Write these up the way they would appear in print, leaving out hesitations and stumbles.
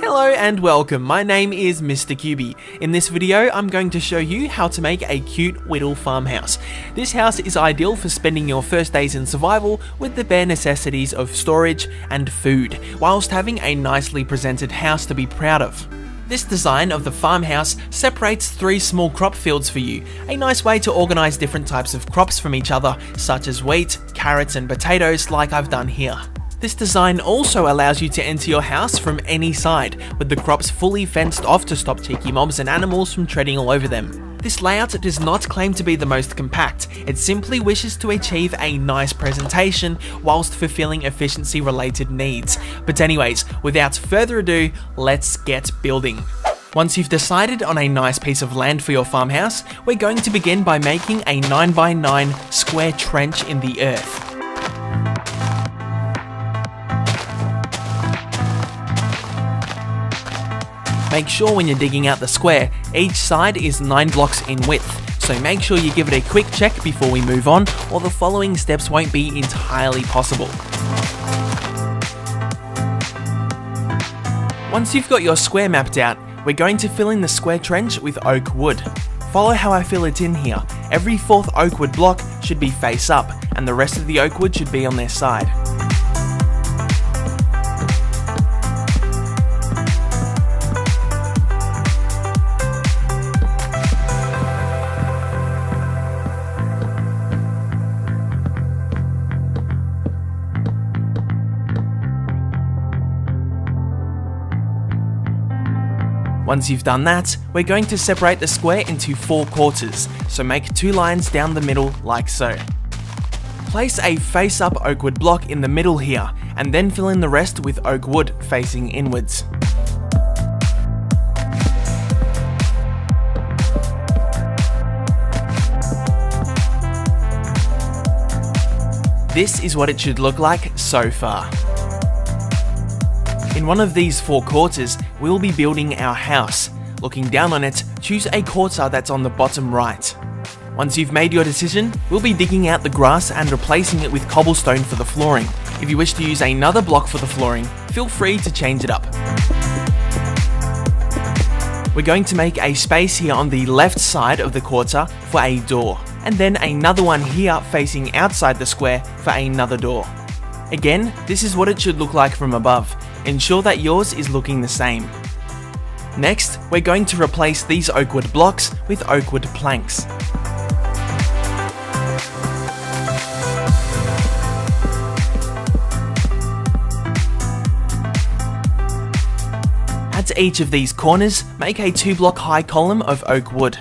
Hello and welcome, my name is Mr. QB. In this video, I'm going to show you how to make a cute whittle farmhouse. This house is ideal for spending your first days in survival with the bare necessities of storage and food, whilst having a nicely presented house to be proud of. This design of the farmhouse separates 3 small crop fields for you, a nice way to organise different types of crops from each other, such as wheat, carrots and potatoes like I've done here. This design also allows you to enter your house from any side, with the crops fully fenced off to stop cheeky mobs and animals from treading all over them. This layout does not claim to be the most compact, it simply wishes to achieve a nice presentation whilst fulfilling efficiency related needs. But anyways, without further ado, let's get building. Once you've decided on a nice piece of land for your farmhouse, we're going to begin by making a 9x9 square trench in the earth. Make sure when you're digging out the square, each side is 9 blocks in width, so make sure you give it a quick check before we move on, or the following steps won't be entirely possible. Once you've got your square mapped out, we're going to fill in the square trench with oak wood. Follow how I fill it in here. Every 4th oak wood block should be face up, and the rest of the oak wood should be on their side. Once you've done that, we're going to separate the square into 4 quarters, so make 2 lines down the middle like so. Place a face-up oak wood block in the middle here, and then fill in the rest with oak wood facing inwards. This is what it should look like so far. In one of these 4 quarters, we'll be building our house. Looking down on it, choose a quarter that's on the bottom right. Once you've made your decision, we'll be digging out the grass and replacing it with cobblestone for the flooring. If you wish to use another block for the flooring, feel free to change it up. We're going to make a space here on the left side of the quarter for a door, and then another one here facing outside the square for another door. Again, this is what it should look like from above. Ensure that yours is looking the same. Next, we're going to replace these oak wood blocks with oak wood planks. At each of these corners, make a 2-block high column of oak wood.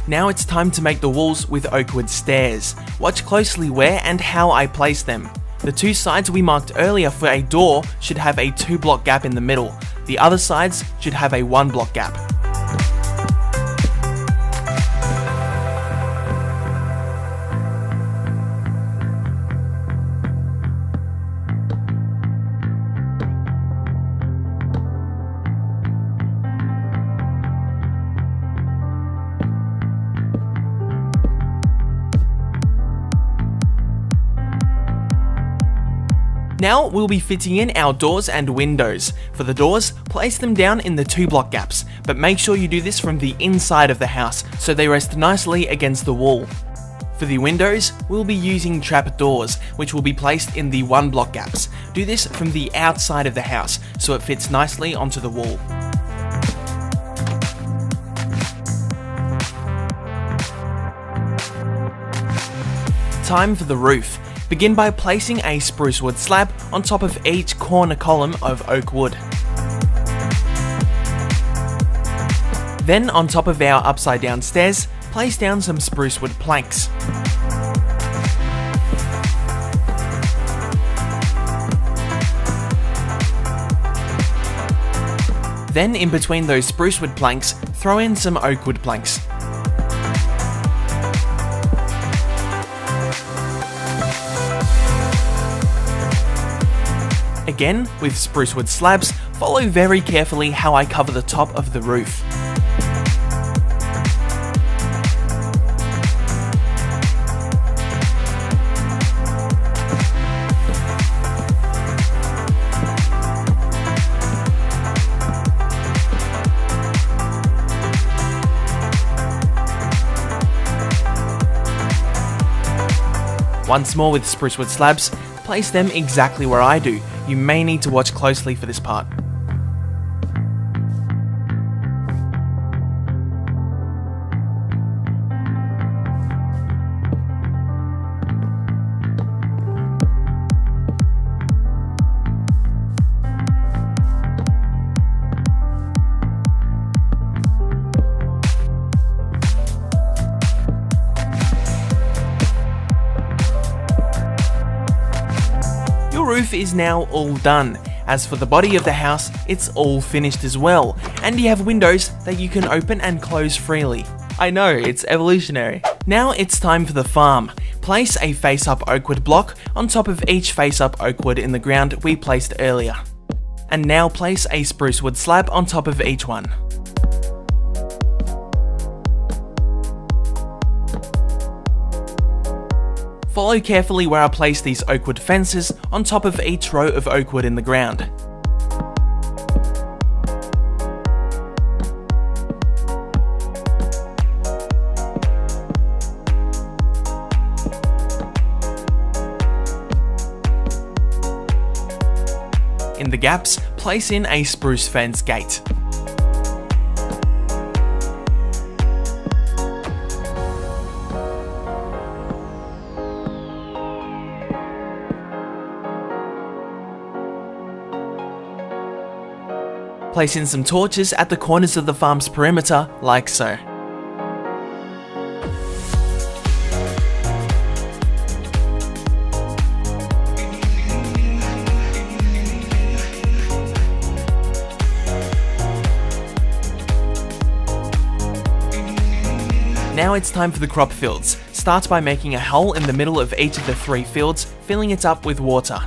Now it's time to make the walls with oak wood stairs. Watch closely where and how I place them. The 2 sides we marked earlier for a door should have a 2-block gap in the middle. The other sides should have a 1-block gap. Now we'll be fitting in our doors and windows. For the doors, place them down in the 2-block gaps, but make sure you do this from the inside of the house so they rest nicely against the wall. For the windows, we'll be using trap doors, which will be placed in the 1-block gaps. Do this from the outside of the house so it fits nicely onto the wall. Time for the roof. Begin by placing a spruce wood slab on top of each corner column of oak wood. Then on top of our upside down stairs, place down some spruce wood planks. Then in between those spruce wood planks, throw in some oak wood planks. Again, with spruce wood slabs, follow very carefully how I cover the top of the roof. Once more with spruce wood slabs, place them exactly where I do. You may need to watch closely for this part. Your roof is now all done. As for the body of the house, it's all finished as well, and you have windows that you can open and close freely. I know, it's evolutionary. Now it's time for the farm. Place a face-up oak wood block on top of each face-up oak wood in the ground we placed earlier. And now place a spruce wood slab on top of each one. Follow carefully where I place these oak wood fences on top of each row of oak wood in the ground. In the gaps, place in a spruce fence gate. Place in some torches at the corners of the farm's perimeter, like so. Now it's time for the crop fields. Start by making a hole in the middle of each of the 3 fields, filling it up with water.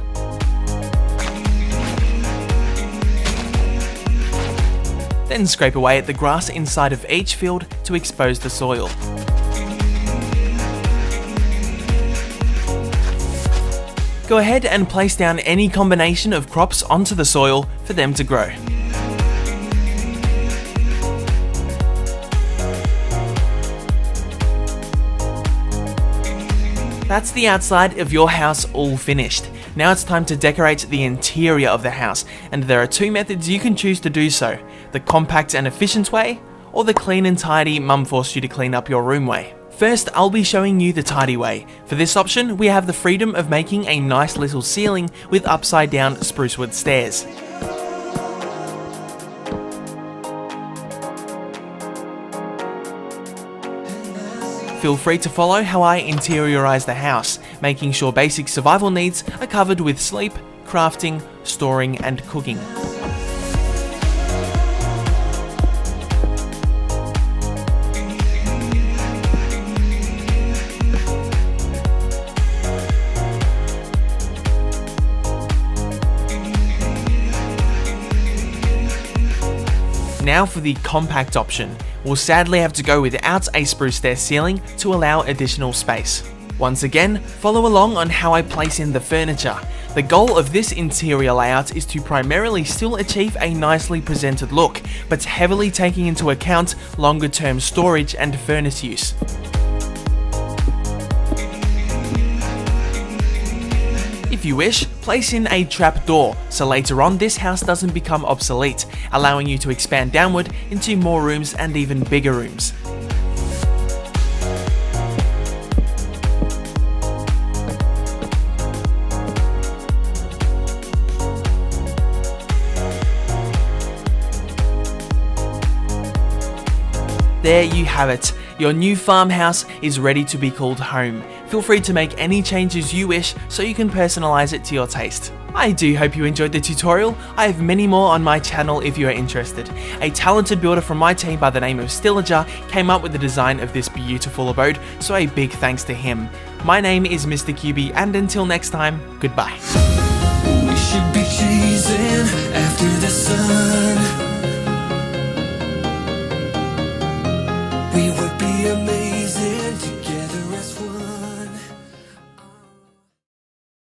Then scrape away at the grass inside of each field to expose the soil. Go ahead and place down any combination of crops onto the soil for them to grow. That's the outside of your house all finished. Now it's time to decorate the interior of the house, and there are 2 methods you can choose to do so: the compact and efficient way, or the clean and tidy mum forced you to clean up your room way. First, I'll be showing you the tidy way. For this option, we have the freedom of making a nice little ceiling with upside down spruce wood stairs. Feel free to follow how I interiorize the house, making sure basic survival needs are covered with sleep, crafting, storing, and cooking. Now for the compact option. We'll sadly have to go without a spruce stair ceiling to allow additional space. Once again, follow along on how I place in the furniture. The goal of this interior layout is to primarily still achieve a nicely presented look, but heavily taking into account longer term storage and furnace use. If you wish, place in a trap door, so later on this house doesn't become obsolete, allowing you to expand downward into more rooms and even bigger rooms. There you have it. Your new farmhouse is ready to be called home. Feel free to make any changes you wish so you can personalize it to your taste. I do hope you enjoyed the tutorial. I have many more on my channel if you are interested. A talented builder from my team by the name of Stillager came up with the design of this beautiful abode, so a big thanks to him. My name is Mr. QB, and until next time, goodbye. We should be chasing after the sun.